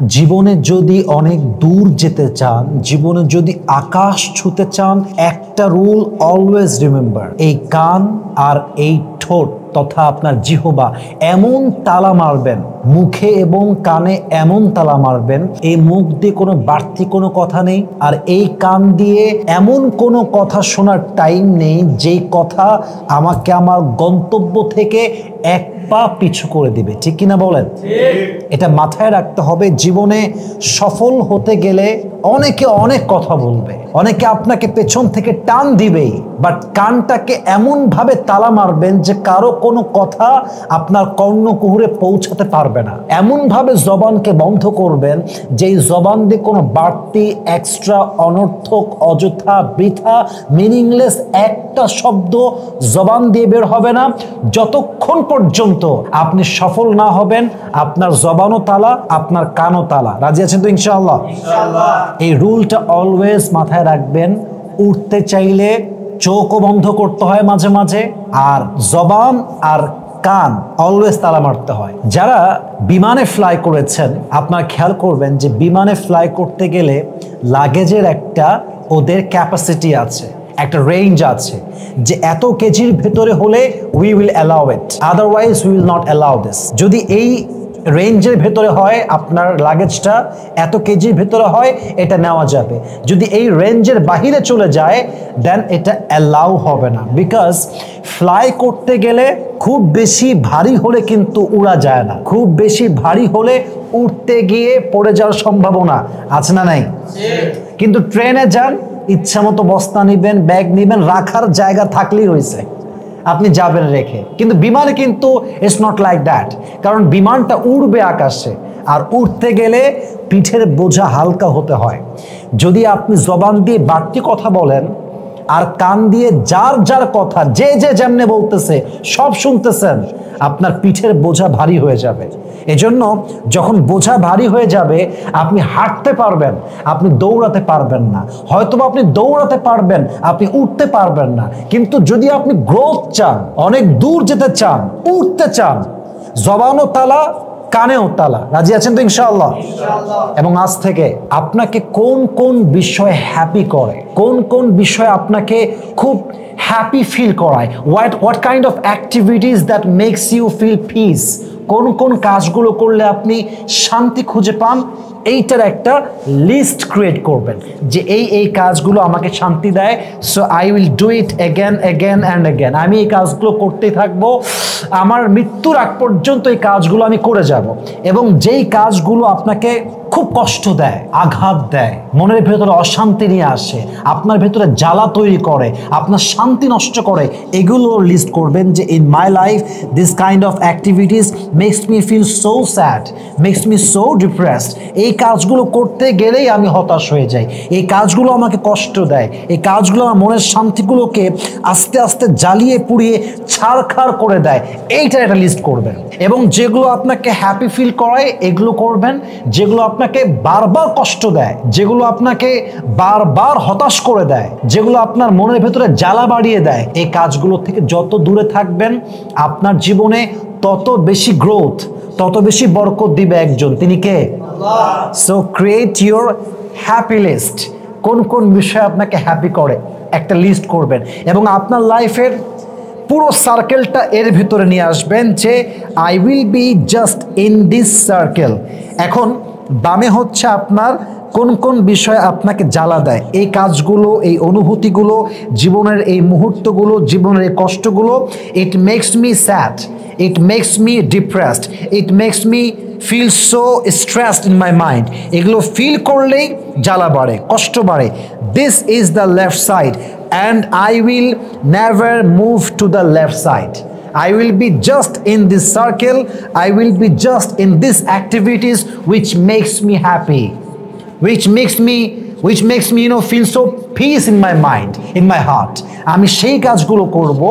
জীবনে যদি অনেক দূর যেতে চান, জীবনে যদি আকাশ ছুঁতে চান, একটা রুল অলওয়েজ রিমেম্বার, এই কান আর এই ঠোঁট তথা আপনার জিহ্বা এমন তালা মারবেন, মুখে এবং কানে এমন তালা মারবেন, এই মুখ দিয়ে কোনো বাড়তি কোনো কথা নেই, আর এই কান দিয়ে এমন কোনো কথা শোনার টাইম নেই যেই কথা আমাকে আমার গন্তব্য থেকে এক পা পিছু করে দিবে। ঠিক কিনা বলেন? এটা মাথায় রাখতে হবে। জীবনে সফল হতে গেলে অনেকে অনেক কথা বলবে, অনেকে আপনাকে পেছন থেকে টান দিবেই, বাট কানটাকে এমন ভাবে তালা মারবেন যে কারো কোনো কথা আপনার কর্ণকুহরে পৌঁছাতে পারবে না। এমন ভাবে জবানকে বন্ধ করবেন যেই জবান দিয়ে কোনো বাড়তি এক্সট্রা অনর্থক অযথা বৃথা মিনিংলেস একটা শব্দ জবান দিয়ে বের হবে না যতক্ষণ পর্যন্ত আপনি সফল না হবেন। আপনার জবানও তালা, আপনার কানও তালা। রাজি আছেন তো ইনশাআল্লাহ? এই রুলটা অলওয়েজ মাথায় রাখবেন। উঠতে চাইলে চোখও বন্ধ করতে হয় মাঝে মাঝে, আর জবান আর কান অলওয়েজ তালা মারতে হয়। যারা বিমানে ফ্লাই করেছেন আপনারা খেয়াল করবেন যে বিমানে ফ্লাই করতে গেলে লাগেজের একটা ওদের ক্যাপাসিটি আছে, একটা রেঞ্জ আছে যে এত কেজির ভেতরে হলে we will allow it, otherwise we will not allow this. যদি এই রেঞ্জের ভেতরে হয়, আপনার লাগেজটা এত কেজির ভেতরে হয়, এটা নেওয়া যাবে। যদি এই রেঞ্জের বাহিরে চলে যায় দেন এটা অ্যালাউ হবে না। বিকজ ফ্লাই করতে গেলে খুব বেশি ভারী হলে কিন্তু উড়া যায় না, খুব বেশি ভারী হলে উঠতে গিয়ে পড়ে যাওয়ার সম্ভাবনা আছে না নাই? কিন্তু ট্রেনে যান, ইচ্ছা মতো বস্তা নিবেন, ব্যাগ নিবেন, রাখার জায়গা থাকলেই হয়েছে, আপনি যাবেন রেখে। কিন্তু বিমানে কিন্তু ইটস নট লাইক দ্যাট, কারণ বিমানটা উড়বে আকাশে, আর উঠতে গেলে পিঠের বোঝা হালকা হতে হয়। যদি আপনি জবান দিয়ে বাড়তি কথা বলেন আর কান দিয়ে যার যার কথা যে যে যেমনে বলতেছে সব শুনতেছেন, আপনার পিঠের বোঝা ভারী হয়ে যাবে। এজন্য যখন বোঝা ভারী হয়ে যাবে আপনি হাঁটতে পারবেন, আপনি দৌড়াতে পারবেন না। হয়তোবা আপনি দৌড়াতে পারবেন, আপনি উঠতে পারবেন না। কিন্তু যদি আপনি গ্রোথ চান, অনেক দূর যেতে চান, উঠতে চান, জবানও তালা, কানেও তালা। রাজি আছেন তো ইনশাআল্লাহ? এবং আজ থেকে আপনাকে কোন কোন বিষয় হ্যাপি করে, কোন কোন বিষয় আপনাকে খুব হ্যাপি ফিল করায়, what kind of activities that makes you feel peace, কোন কোন কাজগুলো করলে আপনি শান্তি খুঁজে পান, এইটার একটা লিস্ট ক্রিয়েট করবেন যে এই এই কাজগুলো আমাকে শান্তি দেয়, so I will do it again and again. আমি এই কাজগুলো করতেই থাকবো, আমার মৃত্যুর আগ পর্যন্ত এই কাজগুলো আমি করে যাব। এবং যেই কাজগুলো আপনাকে খুব কষ্ট দেয়, আঘাত দেয়, মনের ভেতরে অশান্তি নিয়ে আসে, আপনার ভেতরে জ্বালা তৈরি করে, আপনার শান্তি নষ্ট করে, এগুলো লিস্ট করবেন যে in my life this kind of activities makes me feel so sad, makes me so depressed. এই কাজগুলো করতে গেলেই আমি হতাশ হয়ে যাই, এই কাজগুলো আমাকে কষ্ট দেয়, এই কাজগুলো আমার মনের শান্তিগুলোকে আস্তে আস্তে জ্বালিয়ে পুড়িয়ে ছারখার করে দেয়। এইটা একটা লিস্ট করবেন। এবং যেগুলো আপনাকে হ্যাপি ফিল করায় এগুলো করবেন, যেগুলো আপনাকে বারবার কষ্ট দেয়, যেগুলো আপনাকে বারবার হতাশ করে দেয়, যেগুলো আপনার মনের ভেতরে জ্বালা বাড়িয়ে দেয়, এই কাজগুলো থেকে যত দূরে থাকবেন আপনার জীবনে তত বেশি গ্রোথ, তত বেশি বরকত দিবে একজন, তিনি কে? So create your happy list. কোন কোন বিষয় আপনাকে হ্যাপি করে একটা লিস্ট করবেন, এবং আপনার লাইফের পুরো সার্কেলটা এর ভিতরে নিয়ে আসবেন যে I will be just in this circle. এখন বামে হচ্ছে আপনার কোন কোন বিষয় আপনাকে জ্বালা দেয়, এই কাজগুলো, এই অনুভূতিগুলো, জীবনের এই মুহূর্তগুলো, জীবনের এই কষ্টগুলো, it makes me sad, it makes me depressed, it makes me feel so stressed in my mind. এগুলো ফিল করলেই জ্বালা বাড়ে, কষ্ট বাড়ে। This is the left side and I will never move to the left side. I will be just in this circle, I will be just in these activities which makes me happy, which makes me feel so peace in my mind, in my heart. আমি সেই কাজগুলো করব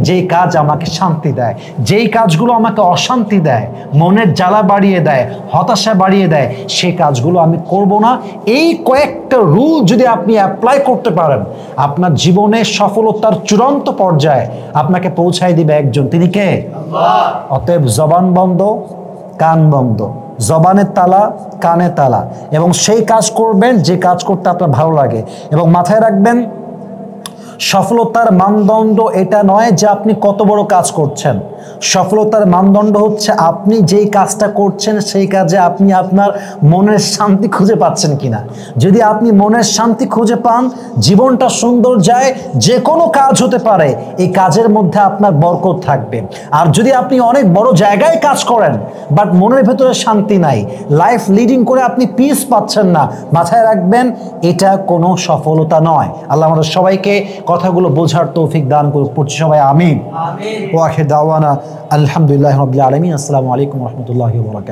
যেই কাজ আমাকে শান্তি দেয়, যেই কাজগুলো আমাকে অশান্তি দেয়, মনের জ্বালা বাড়িয়ে দেয়, হতাশা বাড়িয়ে দেয়, সেই কাজগুলো আমি করব না। এই কয়েকটা রুল যদি আপনি অ্যাপ্লাই করতে পারেন আপনার জীবনে সফলতার চূড়ান্ত পর্যায়ে আপনাকে পৌঁছায় দিবে একজন, তিনি কে? আল্লাহ। অতএব জবান বন্ধ, কান বন্ধ, জবানের তালা, কানে তালা, এবং সেই কাজ করবেন যে কাজ করতে আপনার ভালো লাগে। এবং মাথায় রাখবেন, সফলতার মানদণ্ড এটা নয় যে আপনি কত বড় কাজ করছেন। সফলতার মানদণ্ড হচ্ছে আপনি যেই কাজটা করছেন সেই কাজে আপনি আপনার মনের শান্তি খুঁজে পাচ্ছেন কিনা। যদি আপনি মনের শান্তি খুঁজে পান, জীবনটা সুন্দর যায়, যে কোনো কাজ হতে পারে, এই কাজের মধ্যে আপনার বরকত থাকবে। আর যদি আপনি অনেক বড় জায়গায় কাজ করেন বাট মনের ভেতরে শান্তি নাই, লাইফ লিডিং করে আপনি পিস পাচ্ছেন না, মাথায় রাখবেন এটা কোনো সফলতা নয়। আল্লাহ আমাদের সবাইকে কথাগুলো বোঝার তৌফিক দান করুক। পড়ছি সবাই আমিন। ওয়া আখির দাওয়ানা আলহামদুলিল্লাহি রাব্বিল আলামিন। আসসালামু আলাইকুম ওয়া রাহমাতুল্লাহি ওয়া বারাকাতুহু।